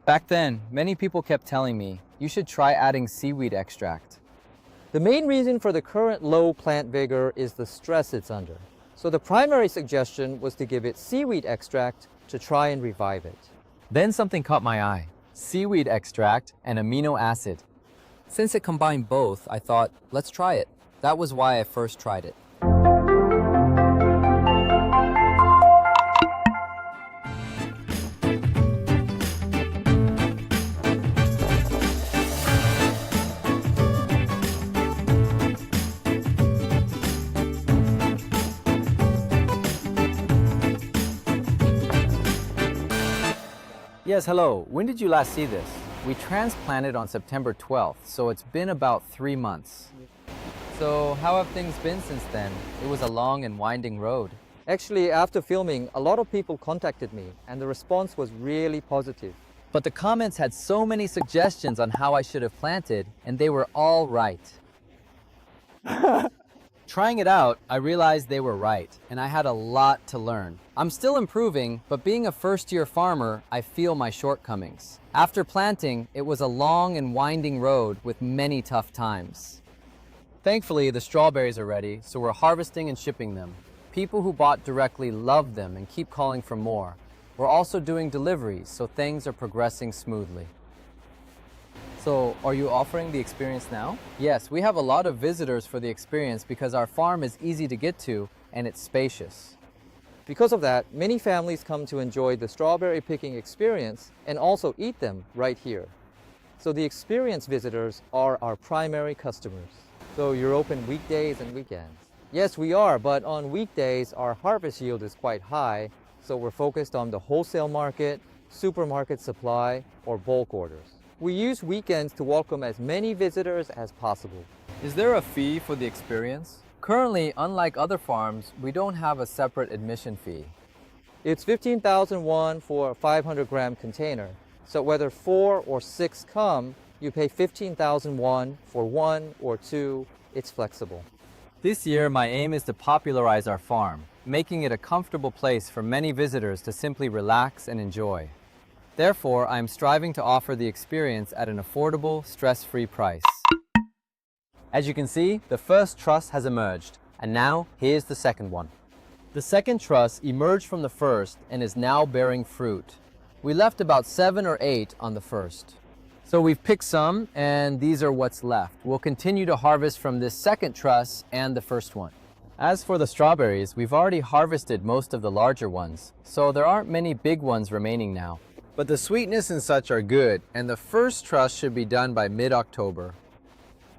Back then, many people kept telling me, you should try adding seaweed extract. The main reason for the current low plant vigor is the stress it's under. So the primary suggestion was to give it seaweed extract to try and revive it. Then something caught my eye, seaweed extract and amino acid. Since it combined both, I thought, let's try it. That was why I first tried it. Yes, hello. When did you last see this? We transplanted on September 12th, so it's been about 3 months. So how have things been since then? It was a long and winding road. Actually, after filming, a lot of people contacted me and the response was really positive. But the comments had so many suggestions on how I should have planted, and they were all right. Trying it out, I realized they were right, and I had a lot to learn. I'm still improving, but being a first-year farmer, I feel my shortcomings. After planting, it was a long and winding road with many tough times. Thankfully, the strawberries are ready, so we're harvesting and shipping them. People who bought directly love them and keep calling for more. We're also doing deliveries, so things are progressing smoothly. So, are you offering the experience now? Yes, we have a lot of visitors for the experience because our farm is easy to get to and it's spacious. Because of that, many families come to enjoy the strawberry picking experience and also eat them right here. So the experience visitors are our primary customers. So you're open weekdays and weekends? Yes, we are, but on weekdays our harvest yield is quite high, so we're focused on the wholesale market, supermarket supply, or bulk orders. We use weekends to welcome as many visitors as possible. Is there a fee for the experience? Currently, unlike other farms, we don't have a separate admission fee. It's 15,000 won for a 500-gram container. So whether 4 or 6 come, you pay 15,000 won for 1 or 2. It's flexible. This year, my aim is to popularize our farm, making it a comfortable place for many visitors to simply relax and enjoy. Therefore, I am striving to offer the experience at an affordable, stress-free price. As you can see, the first truss has emerged, and now here's the second one. The second truss emerged from the first and is now bearing fruit. We left about 7 or 8 on the first. So we've picked some, and these are what's left. We'll continue to harvest from this second truss and the first one. As for the strawberries, we've already harvested most of the larger ones, so there aren't many big ones remaining now. But the sweetness and such are good, and the first truss should be done by mid-October.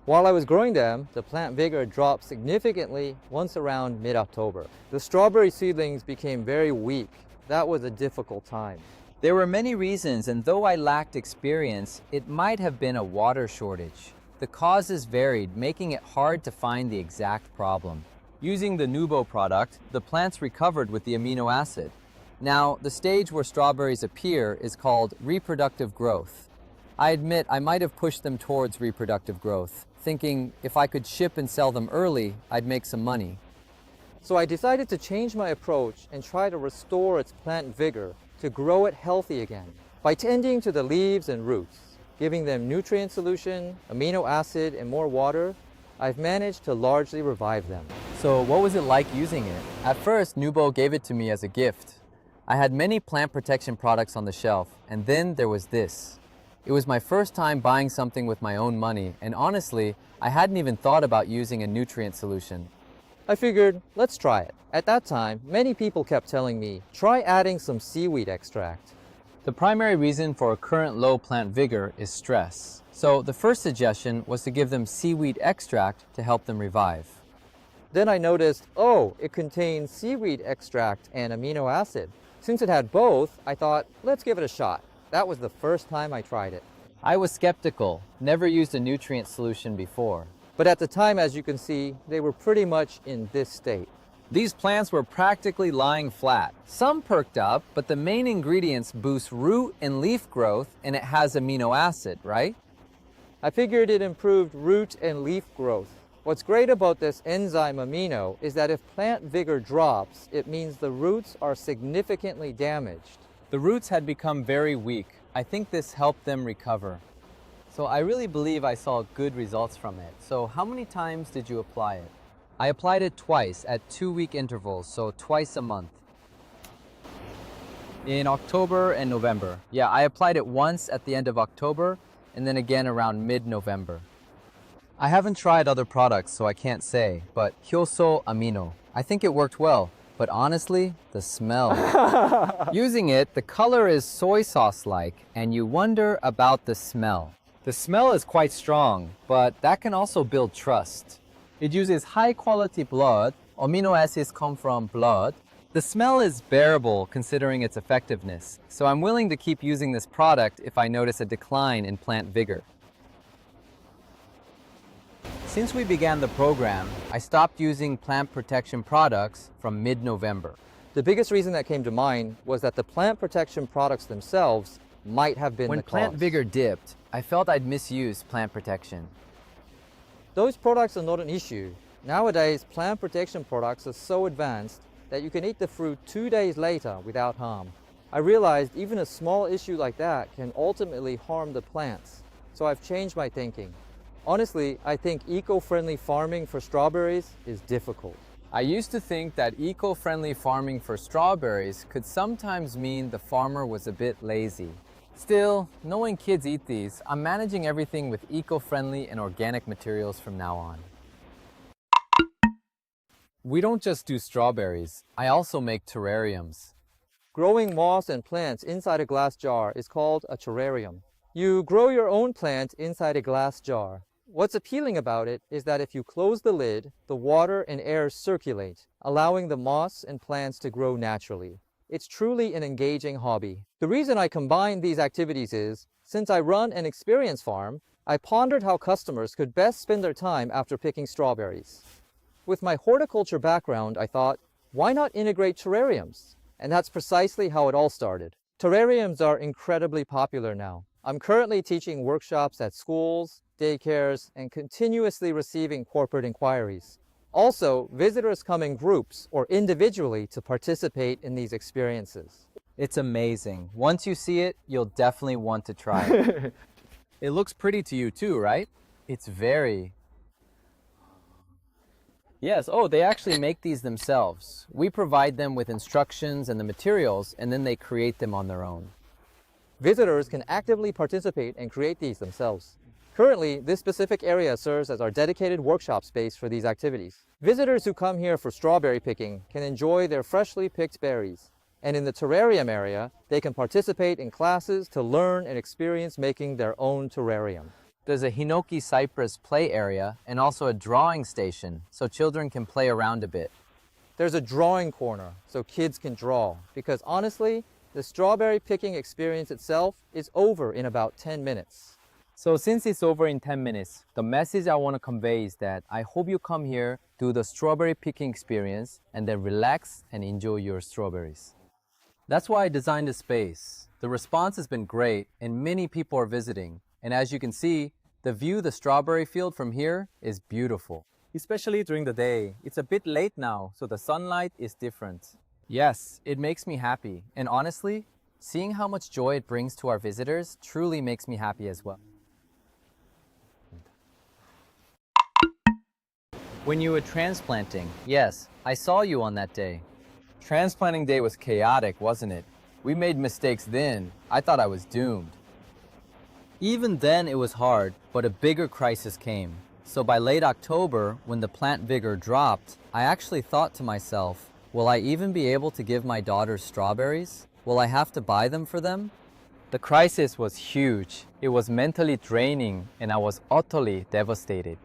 While I was growing them, the plant vigor dropped significantly once around mid-October. The strawberry seedlings became very weak. That was a difficult time. There were many reasons, and though I lacked experience, it might have been a water shortage. The causes varied, making it hard to find the exact problem. Using the Nousbo product, the plants recovered with the amino acid. Now, the stage where strawberries appear is called reproductive growth. I admit I might have pushed them towards reproductive growth, thinking if I could ship and sell them early, I'd make some money. So I decided to change my approach and try to restore its plant vigor to grow it healthy again by tending to the leaves and roots, giving them nutrient solution, amino acid, and more water. I've managed to largely revive them. So what was it like using it? At first, Nousbo gave it to me as a gift. I had many plant protection products on the shelf, and then there was this. It was my first time buying something with my own money, and honestly, I hadn't even thought about using a nutrient solution. I figured, let's try it. At that time, many people kept telling me, try adding some seaweed extract. The primary reason for a current low plant vigor is stress. So the first suggestion was to give them seaweed extract to help them revive. Then I noticed, oh, it contains seaweed extract and amino acid. Since it had both, I thought, let's give it a shot. That was the first time I tried it. I was skeptical, never used a nutrient solution before. But at the time, as you can see, they were pretty much in this state. These plants were practically lying flat. Some perked up, but the main ingredients boost root and leaf growth, and it has amino acid, right? I figured it improved root and leaf growth. What's great about this enzyme amino is that if plant vigor drops, it means the roots are significantly damaged. The roots had become very weak. I think this helped them recover. So I really believe I saw good results from it. So how many times did you apply it? I applied it twice at 2-week intervals, so twice a month. In October and November. Yeah, I applied it once at the end of October and then again around mid-November. I haven't tried other products, so I can't say, but Hyoso Amino, I think it worked well. But honestly, the smell. Using it, the color is soy sauce-like, and you wonder about the smell. The smell is quite strong, but that can also build trust. It uses high-quality blood. Amino acids come from blood. The smell is bearable considering its effectiveness, so I'm willing to keep using this product if I notice a decline in plant vigor. Since we began the program, I stopped using plant protection products from mid-November. The biggest reason that came to mind was that the plant protection products themselves might have been When the cause. plant vigor dipped, I felt I'd misused plant protection. Those products are not an issue. Nowadays, plant protection products are so advanced that you can eat the fruit 2 days later without harm. I realized even a small issue like that can ultimately harm the plants, so I've changed my thinking. Honestly, I think eco-friendly farming for strawberries is difficult. I used to think that eco-friendly farming for strawberries could sometimes mean the farmer was a bit lazy. Still, knowing kids eat these, I'm managing everything with eco-friendly and organic materials from now on. We don't just do strawberries, I also make terrariums. Growing moss and plants inside a glass jar is called a terrarium. You grow your own plant inside a glass jar. What's appealing about it is that if you close the lid, the water and air circulate, allowing the moss and plants to grow naturally. It's truly an engaging hobby. The reason I combine these activities is, since I run an experience farm, I pondered how customers could best spend their time after picking strawberries. With my horticulture background, I thought, why not integrate terrariums? And that's precisely how it all started. Terrariums are incredibly popular now. I'm currently teaching workshops at schools, daycares, and continuously receiving corporate inquiries. Also, visitors come in groups or individually to participate in these experiences. It's amazing. Once you see it, you'll definitely want to try it. It looks pretty to you too, right? It's very... Yes, oh, they actually make these themselves. We provide them with instructions and the materials, and then they create them on their own. Visitors can actively participate and create these themselves. Currently, this specific area serves as our dedicated workshop space for these activities. Visitors who come here for strawberry picking can enjoy their freshly picked berries. And in the terrarium area, they can participate in classes to learn and experience making their own terrarium. There's a hinoki cypress play area and also a drawing station, so children can play around a bit. There's a drawing corner, so kids can draw, because honestly, the strawberry picking experience itself is over in about 10 minutes. So since it's over in 10 minutes, the message I want to convey is that I hope you come here, do the strawberry picking experience, and then relax and enjoy your strawberries. That's why I designed this space. The response has been great and many people are visiting. And as you can see, the view of the strawberry field from here is beautiful. Especially during the day. It's a bit late now, so the sunlight is different. Yes, it makes me happy. And honestly, seeing how much joy it brings to our visitors truly makes me happy as well. When you were transplanting, yes, I saw you on that day. Transplanting day was chaotic, wasn't it? We made mistakes then. I thought I was doomed. Even then it was hard, but a bigger crisis came. So by late October, when the plant vigor dropped, I actually thought to myself, will I even be able to give my daughters strawberries? Will I have to buy them for them? The crisis was huge. It was mentally draining, and I was utterly devastated.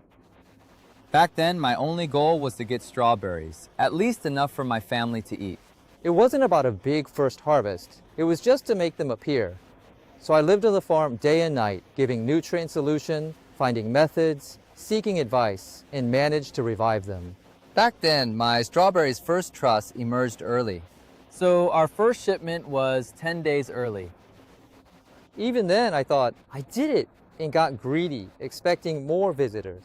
Back then, my only goal was to get strawberries, at least enough for my family to eat. It wasn't about a big first harvest. It was just to make them appear. So I lived on the farm day and night, giving nutrient solution, finding methods, seeking advice, and managed to revive them. Back then, my strawberries' first truss emerged early. So our first shipment was 10 days early. Even then, I thought, I did it, and got greedy, expecting more visitors.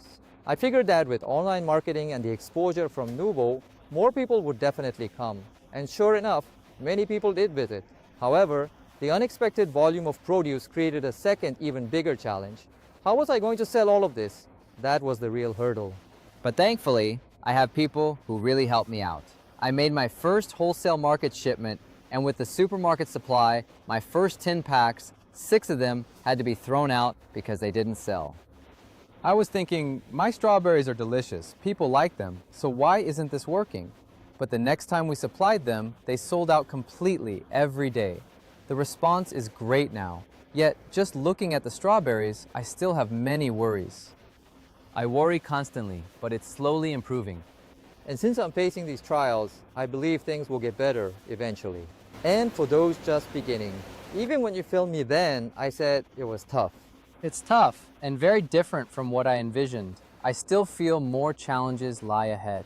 I figured that with online marketing and the exposure from Nousbo, more people would definitely come. And sure enough, many people did visit. However, The unexpected volume of produce created a second, even bigger challenge. How was I going to sell all of this? That was the real hurdle. But thankfully, I have people who really helped me out. I made my first wholesale market shipment, and with the supermarket supply, my first 10 packs, 6 of them had to be thrown out because they didn't sell. I was thinking, my strawberries are delicious, people like them, so why isn't this working? But the next time we supplied them, they sold out completely every day. The response is great now, yet just looking at the strawberries, I still have many worries. I worry constantly, but it's slowly improving. And since I'm facing these trials, I believe things will get better eventually. And for those just beginning, even when you filmed me then, I said it was tough. It's tough and very different from what I envisioned. I still feel more challenges lie ahead.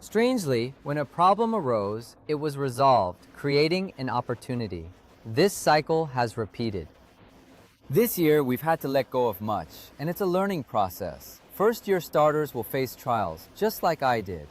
Strangely, when a problem arose, it was resolved, creating an opportunity. This cycle has repeated. This year, we've had to let go of much, and it's a learning process. First-year starters will face trials, just like I did.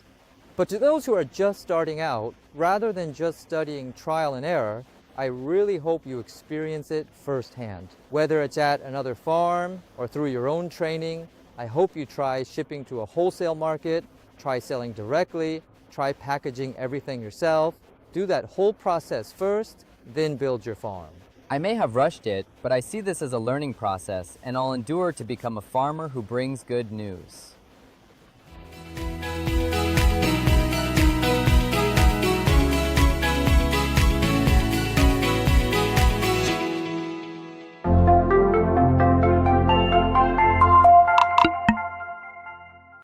But to those who are just starting out, rather than just studying trial and error, I really hope you experience it firsthand. Whether it's at another farm or through your own training, I hope you try shipping to a wholesale market, try selling directly, try packaging everything yourself. Do that whole process first, then build your farm. I may have rushed it, but I see this as a learning process, and I'll endure to become a farmer who brings good news.